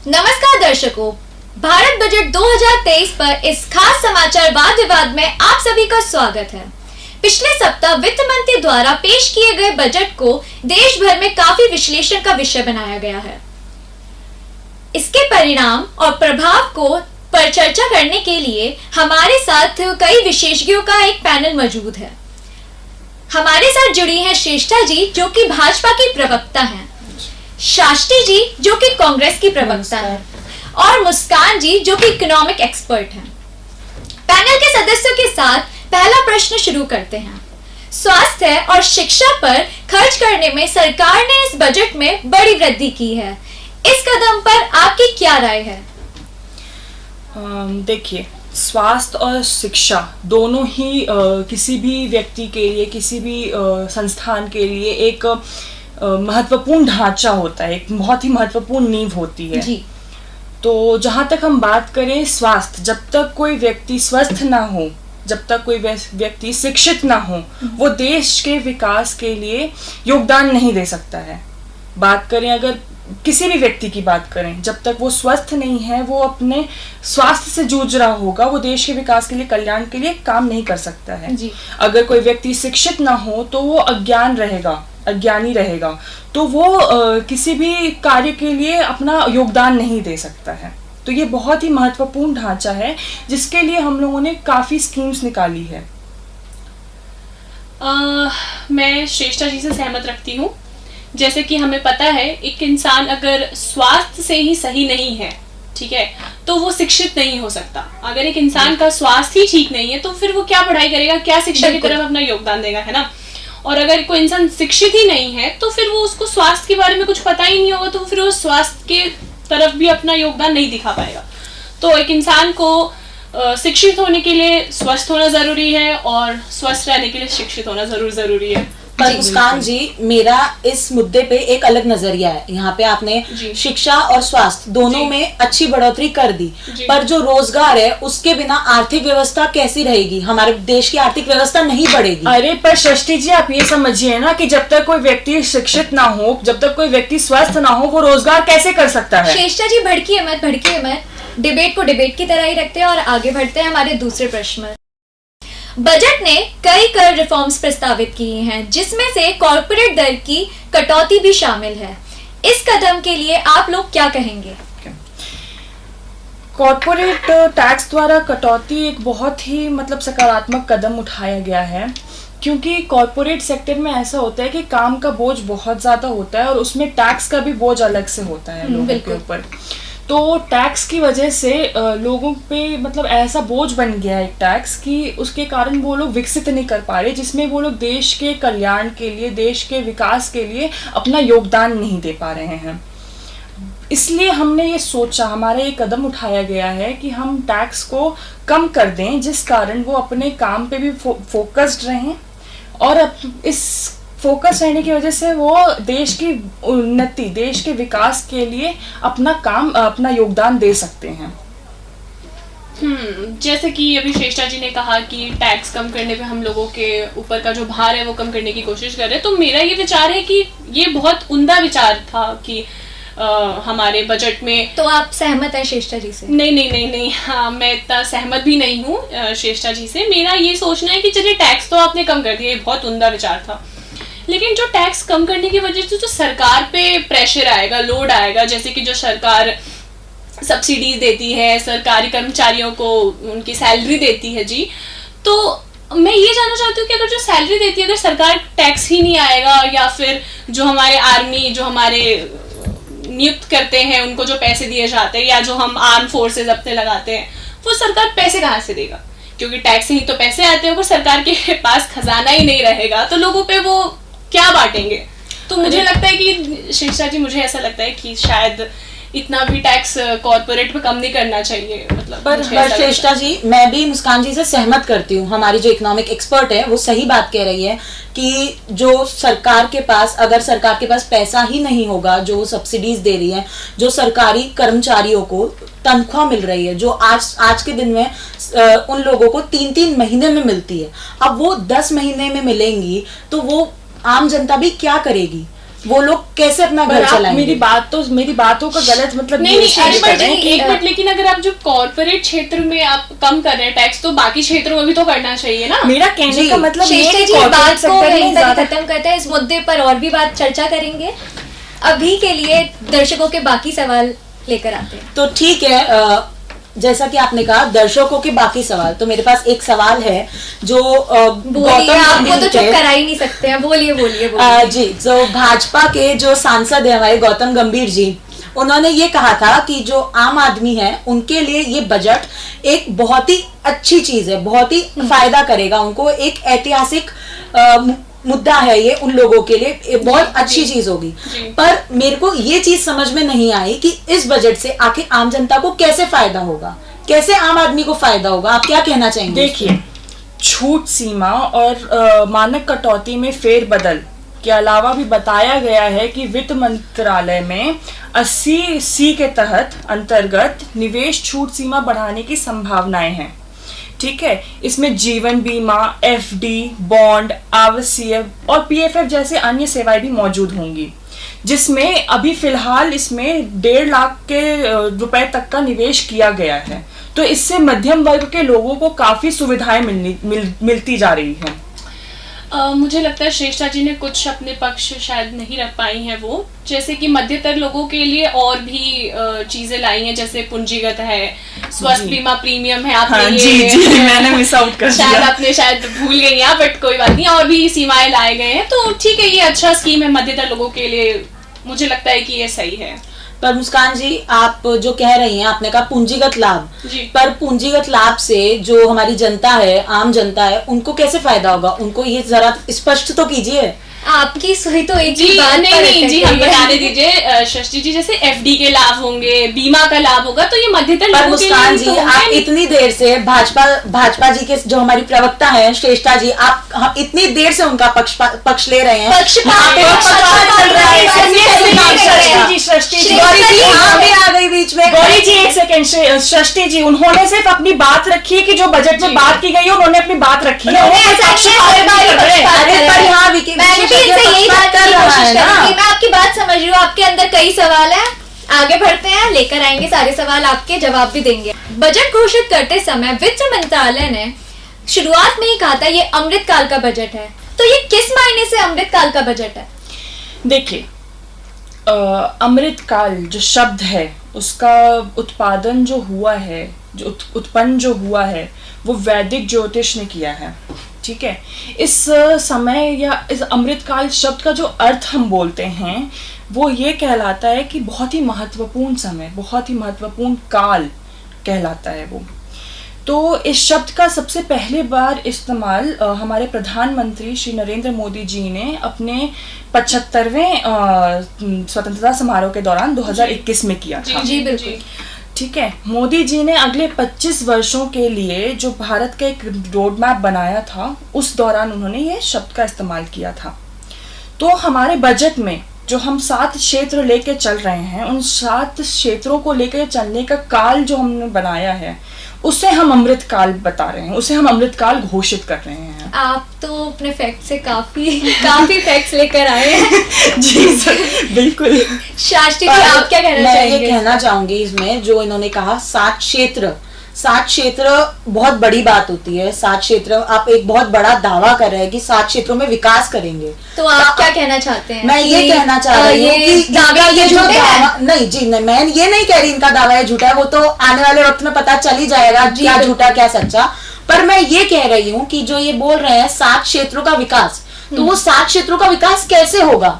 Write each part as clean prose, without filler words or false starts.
नमस्कार दर्शकों, भारत बजट 2023 पर इस खास समाचार वाद विवाद में आप सभी का स्वागत है। पिछले सप्ताह वित्त मंत्री द्वारा पेश किए गए बजट को देश भर में काफी विश्लेषण का विषय बनाया गया है। इसके परिणाम और प्रभाव को पर चर्चा करने के लिए हमारे साथ कई विशेषज्ञों का एक पैनल मौजूद है। हमारे साथ जुड़ी हैं श्रेष्ठा जी, जो कि भाजपा की प्रवक्ता हैं, शास्त्री जी जो कि कांग्रेस की प्रवक्ता है, और मुस्कान जी जो कि इकोनॉमिक एक्सपर्ट हैं। पैनल के सदस्यों के साथ पहला प्रश्न शुरू करते हैं। स्वास्थ्य और शिक्षा पर खर्च करने में सरकार ने इस बजट में बड़ी वृद्धि की है। इस कदम पर आपकी क्या राय है? देखिए, स्वास्थ्य और शिक्षा दोनों ही किसी भी व्यक्ति के लिए, किसी भी संस्थान के लिए एक महत्वपूर्ण ढांचा होता है, एक बहुत ही महत्वपूर्ण नींव होती है जी। तो जहाँ तक हम बात करें स्वास्थ्य, जब तक कोई व्यक्ति स्वस्थ ना हो, जब तक कोई व्यक्ति शिक्षित ना हो, वो देश के विकास के लिए योगदान नहीं दे सकता है। बात करें अगर किसी भी व्यक्ति की बात करें, जब तक वो स्वस्थ नहीं है, वो अपने स्वास्थ्य से जूझ रहा होगा, वो देश के विकास के लिए, कल्याण के लिए काम नहीं कर सकता है। जी। अगर कोई व्यक्ति शिक्षित ना हो तो वो अज्ञानी रहेगा, तो वो किसी भी कार्य के लिए अपना योगदान नहीं दे सकता है। तो ये बहुत ही महत्वपूर्ण ढांचा है जिसके लिए हम लोगों ने काफी स्कीम्स निकाली है। मैं श्रेष्ठा जी से सहमत रखती हूँ। जैसे कि हमें पता है, एक इंसान अगर स्वास्थ्य से ही सही नहीं है, ठीक है, तो वो शिक्षित नहीं हो सकता। अगर एक इंसान का स्वास्थ्य ही ठीक नहीं है तो फिर वो क्या पढ़ाई करेगा, क्या शिक्षा की तरफ अपना योगदान देगा, है ना। और अगर कोई इंसान शिक्षित ही नहीं है तो फिर वो उसको स्वास्थ्य के बारे में कुछ पता ही नहीं होगा, तो फिर वो स्वास्थ्य के तरफ भी अपना योगदान नहीं दिखा पाएगा। तो एक इंसान को शिक्षित होने के लिए स्वस्थ होना जरूरी है और स्वस्थ रहने के लिए शिक्षित होना जरूरी है। पर मुस्कान जी, मेरा इस मुद्दे पे एक अलग नजरिया है। यहाँ पे आपने शिक्षा और स्वास्थ्य दोनों में अच्छी बढ़ोतरी कर दी, पर जो रोजगार है उसके बिना आर्थिक व्यवस्था कैसी रहेगी? हमारे देश की आर्थिक व्यवस्था नहीं बढ़ेगी। अरे पर षष्ठी जी, आप ये समझिए ना कि जब तक कोई व्यक्ति शिक्षित ना हो, जब तक कोई व्यक्ति स्वस्थ ना हो, वो रोजगार कैसे कर सकता है? श्रेष्ठा जी भड़किए मत। डिबेट को डिबेट की तरह ही रखते हैं और आगे बढ़ते हैं हमारे दूसरे प्रश्न में। बजट ने कई कर रिफॉर्म्स प्रस्तावित किए हैं, जिसमें से कॉर्पोरेट दर की कटौती भी शामिल है। इस कदम के लिए आप लोग क्या कहेंगे? कॉर्पोरेट टैक्स द्वारा कटौती एक बहुत ही सकारात्मक कदम उठाया गया है, क्योंकि कॉर्पोरेट सेक्टर में ऐसा होता है कि काम का बोझ बहुत ज्यादा होता है और उसमें टैक्स का भी बोझ अलग से होता है लोगों के ऊपर। तो टैक्स की वजह से लोगों पे ऐसा बोझ बन गया है एक टैक्स कि उसके कारण वो लोग विकसित नहीं कर पा रहे, जिसमें वो लोग देश के कल्याण के लिए, देश के विकास के लिए अपना योगदान नहीं दे पा रहे हैं। इसलिए हमने ये सोचा, हमारा ये कदम उठाया गया है कि हम टैक्स को कम कर दें, जिस कारण वो अपने काम पे भी फोकस्ड रहें और इस फोकस रहने की वजह से वो देश की उन्नति, देश के विकास के लिए अपना योगदान दे सकते हैं। जैसे कि अभी श्रेष्ठा जी ने कहा कि टैक्स कम करने पे हम लोगों के ऊपर का जो भार है वो कम करने की कोशिश कर रहे हैं, तो मेरा ये विचार है कि ये बहुत उम्दा विचार था कि हमारे बजट में। तो आप सहमत हैं श्रेष्ठा जी से? नहीं, हाँ, मैं इतना सहमत भी नहीं हूँ श्रेष्ठा जी से। मेरा ये सोचना है कि चलिए टैक्स तो आपने कम कर दिया, ये बहुत उम्दा विचार था, लेकिन जो टैक्स कम करने की वजह से जो सरकार पे प्रेशर आएगा, लोड आएगा, जैसे कि जो सरकार सब्सिडीज देती है, सरकारी कर्मचारियों को उनकी सैलरी देती है जी, तो मैं ये जानना चाहती हूँ कि अगर जो सैलरी देती है, अगर सरकार टैक्स ही नहीं आएगा, या फिर जो हमारे आर्मी, जो हमारे नियुक्त करते हैं, उनको जो पैसे दिए जाते हैं, या जो हम आर्म फोर्सेज अपने लगाते हैं, वो सरकार पैसे कहाँ से देगा? क्योंकि टैक्स से ही तो पैसे आते हैं। अगर सरकार के पास खजाना ही नहीं रहेगा तो लोगों पे वो क्या बांटेंगे? तो मुझे लगता है कि शिक्षा जी, मुझे ऐसा लगता है कि शायद इतना भी टैक्स कॉर्पोरेट पे कम नहीं करना चाहिए। पर श्रेष्ठा जी, मैं भी मुस्कान जी से सहमत करती हूँ। हमारी जो इकोनॉमिक एक्सपर्ट है वो सही बात कह रही है कि जो सरकार के पास, अगर सरकार के पास पैसा ही नहीं होगा, जो सब्सिडीज दे रही है, जो सरकारी कर्मचारियों को तनख्वाह मिल रही है, जो आज के दिन में उन लोगों को 3-3 महीने में मिलती है, अब वो 10 महीने में मिलेंगी, तो वो आम जनता भी क्या करेगी? वो लोग कैसे अपना पर घर आप चलाएंगे? मेरी बातों का गलत मतलब नहीं ये नहीं इसलिए अरे कर बट रहे हैं एक मिनट, लेकिन अगर आप जो कॉर्पोरेट क्षेत्र में आप कम कर रहे हैं टैक्स, तो बाकी क्षेत्रों में भी तो करना चाहिए ना। मेरा कहने जी, का मतलब ये श्रेष्ठा है कि जी corporate बात को sector में यहीं पर ही ज्यादा- खत्म करते हैं, इस मुद्दे पर और भी बात चर्चा करेंगे। अभी के लिए दर्शकों के बाकी सवाल लेकर आते हैं। तो ठीक है, जैसा कि आपने कहा दर्शकों के बाकी सवाल, तो मेरे पास एक सवाल है जो बोलिए, आपको गंभीर तो चुप थे। करा ही नहीं सकते हैं, बोलिए बोलिए बोलिए। जी, जो भाजपा के जो सांसद है हमारे गौतम गंभीर जी, उन्होंने ये कहा था कि जो आम आदमी है उनके लिए ये बजट एक बहुत ही अच्छी चीज है, बहुत ही फायदा करेगा उनको, एक ऐतिहासिक मुद्दा है ये उन लोगों के लिए, ये बहुत अच्छी चीज होगी। पर मेरे को ये चीज समझ में नहीं आई कि इस बजट से आखिर आम जनता को कैसे फायदा होगा, कैसे आम आदमी को फायदा होगा, आप क्या कहना चाहेंगे? देखिए, छूट सीमा और मानक कटौती में फेरबदल के अलावा भी बताया गया है कि वित्त मंत्रालय में 80C के तहत अंतर्गत निवेश छूट सीमा बढ़ाने की संभावनाएं हैं। ठीक है, इसमें जीवन बीमा, FD, बॉन्ड, आवासीय और PFF जैसे अन्य सेवाएं भी मौजूद होंगी, जिसमें अभी फिलहाल इसमें 1.5 लाख के रुपए तक का निवेश किया गया है। तो इससे मध्यम वर्ग के लोगों को काफी सुविधाएं मिलती जा रही हैं। मुझे लगता है श्रेष्ठा जी ने कुछ अपने पक्ष शायद नहीं रख पाई हैं वो, जैसे कि मध्यतर लोगों के लिए और भी चीजें लाई हैं, जैसे पूंजीगत है, स्वास्थ्य बीमा प्रीमियम है, आपने हाँ, ये जी मैंने मिस आउट कर शायद दिया। आपने शायद भूल गई हैं, बट कोई बात नहीं, और भी सीमाएं लाए गए हैं, तो ठीक है, ये अच्छा स्कीम है मध्यतर लोगों के लिए, मुझे लगता है कि ये सही है। पर मुस्कान जी, आप जो कह रही हैं, आपने कहा पूंजीगत लाभ, जी। पर पूंजीगत लाभ से जो हमारी जनता है, आम जनता है, उनको कैसे फायदा होगा? उनको ये जरा स्पष्ट तो कीजिए। आपकी सुई तो एक जी ही बात नहीं पर नहीं अटक जी, गई हम है। बताने दीजिए षष्ठी जी, जैसे FD के लाभ होंगे, बीमा का लाभ होगा, तो ये मध्यतर पर लोगों के मुस्कान लिए जी, तो आप होंगे नहीं। इतनी देर से भाजपा जी के जो हमारी प्रवक्ता हैं श्रेष्ठा जी, आप इतनी देर से उनका पक्ष ले रहे हैं। पक्षपात यहाँ पे नहीं, पक्षपात चल रहा है, पक्षपात नहीं, सृष्टि नहीं, सृष्टि जी, गौरी जी, श्रेष्ठा आप भी आ गई बीच में। गौरी जी एक सेकंड, सृष्टि जी, उन्होंने सिर्फ अपनी बात रखी है कि जो बजट में बात की गई है उन्होंने अपनी बात रखी है। उन्होंने ऐसा नहीं है, हर बार ही पक्षपात अरे कर पर रहे हैं। यहाँ मैंने भी इनसे यही बात कर की रहा कोशिश है करी ना। थी। मैं आपकी बात समझ रही हूँ, आपके अंदर कई सवाल हैं, आगे बढ़ते हैं, लेकर आएंगे सारे सवाल, आपके जवाब भी देंगे। बजट घोषित करते समय वित्त मंत्रालय ने शुरुआत में ही कहा था ये अमृतकाल का बजट है, तो ये किस मायने से अमृतकाल का बजट है? देखिए, अमृतकाल जो शब्द है उसका उत्पादन जो हुआ है, जो उत्पन्न जो हुआ है, वो वैदिक ज्योतिष ने किया है। ठीक है, इस समय या इस अमृतकाल शब्द का जो अर्थ हम बोलते हैं वो ये कहलाता है कि बहुत ही महत्वपूर्ण समय, बहुत ही महत्वपूर्ण काल कहलाता है वो। तो इस शब्द का सबसे पहले बार इस्तेमाल हमारे प्रधानमंत्री श्री नरेंद्र मोदी जी ने अपने 75वें स्वतंत्रता समारोह के दौरान 2021 में किया था। जी बिल्कुल। ठीक है, मोदी जी ने अगले 25 वर्षों के लिए जो भारत का एक रोड मैप बनाया था, उस दौरान उन्होंने ये शब्द का इस्तेमाल किया था। तो हमारे बजट में जो हम 7 क्षेत्र लेके चल रहे हैं, उन 7 क्षेत्रों को लेकर चलने का काल जो हमने बनाया है, उसे हम अमृत काल बता रहे हैं, उसे हम अमृत काल घोषित कर रहे हैं। आप तो अपने फैक्ट से काफी फैक्ट्स लेकर आए हैं। जी सर, बिल्कुल। शास्त्री जी, आप क्या कहना मैं चाहेंगे? ये कहना चाहूंगी इसमें, जो इन्होंने कहा 7 क्षेत्र बहुत बड़ी बात होती है। 7 क्षेत्र, आप एक बहुत बड़ा दावा कर रहे हैं कि 7 क्षेत्रों में विकास करेंगे। तो आप क्या कहना चाहते हैं? मैं ये कहना चाह रही हूँ कि इनका ये जो दावा, नहीं जी, नहीं, मैं ये नहीं कह रही इनका दावा है झूठा है, वो तो आने वाले वक्त में पता चल ही जाएगा क्या झूठा क्या सच्चा। पर मैं ये कह रही हूँ कि जो ये बोल रहे हैं 7 क्षेत्रों का विकास, तो वो 7 क्षेत्रों का विकास कैसे होगा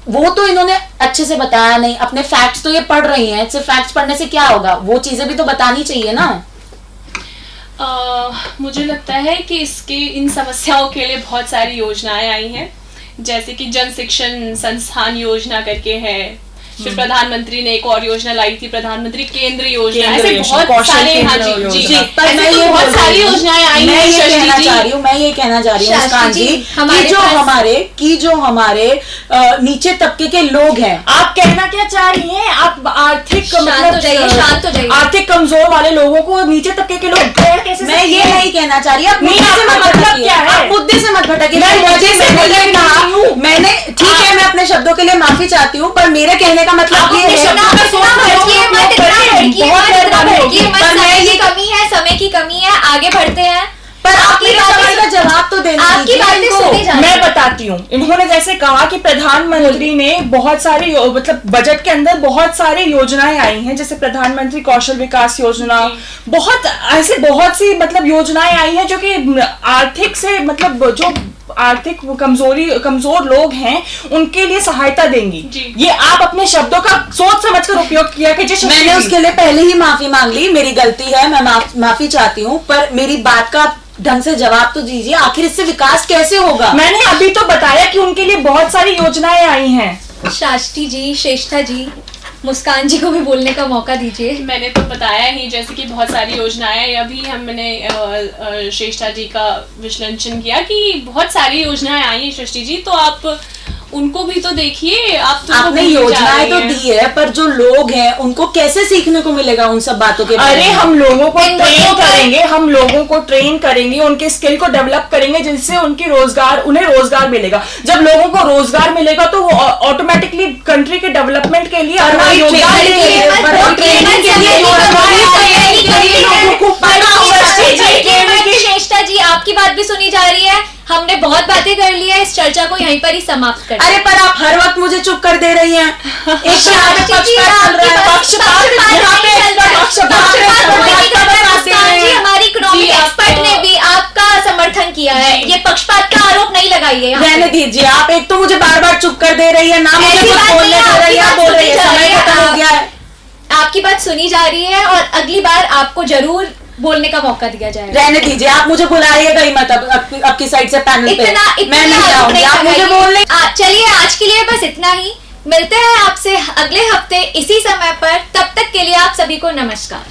वो तो इन्होंने अच्छे से बताया नहीं। अपने फैक्ट्स तो ये पढ़ रही हैं, सिर्फ फैक्ट्स पढ़ने से क्या होगा, वो चीजें भी तो बतानी चाहिए ना। मुझे लगता है कि इन समस्याओं के लिए बहुत सारी योजनाएं आई हैं, जैसे कि जन शिक्षण संस्थान योजना करके है, फिर प्रधानमंत्री ने एक और योजना लाई थी, प्रधानमंत्री केंद्र योजना, केंद्र ऐसे योजना, बहुत कौशल सारे, हाँ केंद्र जी योजना। जी, पर ऐसे मैं तो ये बहुत बोल सारी रही हूँ, योजनाएं आई मैं हैं ये शशि कहना जी। चाह रही हूँ, मैं ये कहना चाह रही हूँ शास्त्री मुस्कान जी, जी, हमारे कि जो हमारे नीचे तबके के लोग हैं, आप कहना क्या चाह रही हैं? आप आर्थिक शांत हो जाइए, शांत हो जाइए। आर्थिक कमजोर वाले लोगों को नीचे तबके के लोग ग्रहण कैसे मैं सकते ये हैं? नहीं कहना चाह रही, आप नहीं, मुद्दे से आपका मत मतलब भटकिए, क्या है? आप मुद्दे से मत भटकिए। मैं मैंने मुद्दे से मैंने ये भटक कहा, रही हूँ। मैंने ठीक है, मैं अपने शब्दों के लिए माफी चाहती हूँ, पर मेरे कहने का मतलब आप ये अपने है शब्दों का सोच भड़किए मत, इतना भड़किए बहुत मत, इतना मेहरबानी भड़किए होगी। मत, पर मैं समय की ये- कमी है, समय की कमी है, आगे बढ़ते हैं। पर आप आपकी मेरे बातें सवाल का जवाब तो देना आपकी दीजिए बातें इनको। सुनी जा रही मैं हैं। बताती हूँ, इन्होंने जैसे कहा कि प्रधानमंत्री ने बहुत सारी मतलब बजट के अंदर बहुत सारी योजनाएं आई हैं, जैसे प्रधानमंत्री कौशल विकास योजना, बहुत ऐसे बहुत सी मतलब योजनाएं आई हैं जो कि आर्थिक से मतलब जो आर्थिक कमजोर लोग हैं उनके लिए सहायता देंगी। जी। ये आप अपने शब्दों का सोच समझकर उपयोग किया कि जैसे मैंने उसके लिए पहले ही माफी मांग ली, मेरी गलती है, मैं माफी चाहती हूँ, पर मेरी बात का ढंग से जवाब तो दीजिए, आखिर इससे विकास कैसे होगा? मैंने अभी तो बताया कि उनके लिए बहुत सारी योजनाएं आई हैं। शास्त्री जी, श्रेष्ठा जी, मुस्कान जी को भी बोलने का मौका दीजिए। मैंने तो बताया ही, जैसे कि बहुत सारी योजनाएं, अभी हमने श्रेष्ठा जी का विश्लेषण किया कि बहुत सारी योजनाएं आई हैं शशि जी, तो आप उनको भी तो देखिए। आप तो आपने भूल जा योजनाएं रही तो हैं। दी है, पर जो लोग हैं उनको कैसे सीखने को मिलेगा उन सब बातों के बारे अरे में? हम लोगों को इन ट्रेन बच्चों का- करेंगे, हम लोगों को ट्रेन करेंगे, उनके स्किल को डेवलप करेंगे, जिससे उनकी उन्हें रोजगार मिलेगा। जब लोगों को रोजगार मिलेगा तो वो ऑटोमेटिकली कंट्री के डेवलपमेंट के लिए अपना वही योगदान ट्रेनिंग के देंगे। लिए, पर वही ट्रेनिंग के लिए श्रेष्ठा जी, आपकी बात भी सुनी जा रही है, हमने बहुत बातें कर ली है, इस चर्चा को यहीं पर ही समाप्त कर। अरे पर आप हर वक्त मुझे चुप कर दे रही हैं। एक शहर में पक्षपात चल रहा है, हमारी इकोनॉमिक एक्सपर्ट ने भी आपका समर्थन किया है, ये पक्षपात का आरोप नहीं लगाइए यहाँ पे। रहने दीजिए। आप एक तो मुझे बार बार चुप कर दे रही है, ना मुझे ऐसी कुछ बात बोलने नहीं है, दे रही है, आपकी बोल बात रही है, सुनी जा समय रही है, खत्म हो गया है। आपकी बात सुनी जा रही है और अगली बार आपको जरूर बोलने का मौका दिया जाएगा। रहने दीजिए, आप मुझे बुलाइएगा ही मत अब की साइड से पैनल पे। इतना मैं नहीं आऊंगी, आप मुझे बोलने। चलिए आज के लिए बस इतना ही, मिलते हैं आपसे अगले हफ्ते इसी समय पर, तब तक के लिए आप सभी को नमस्कार।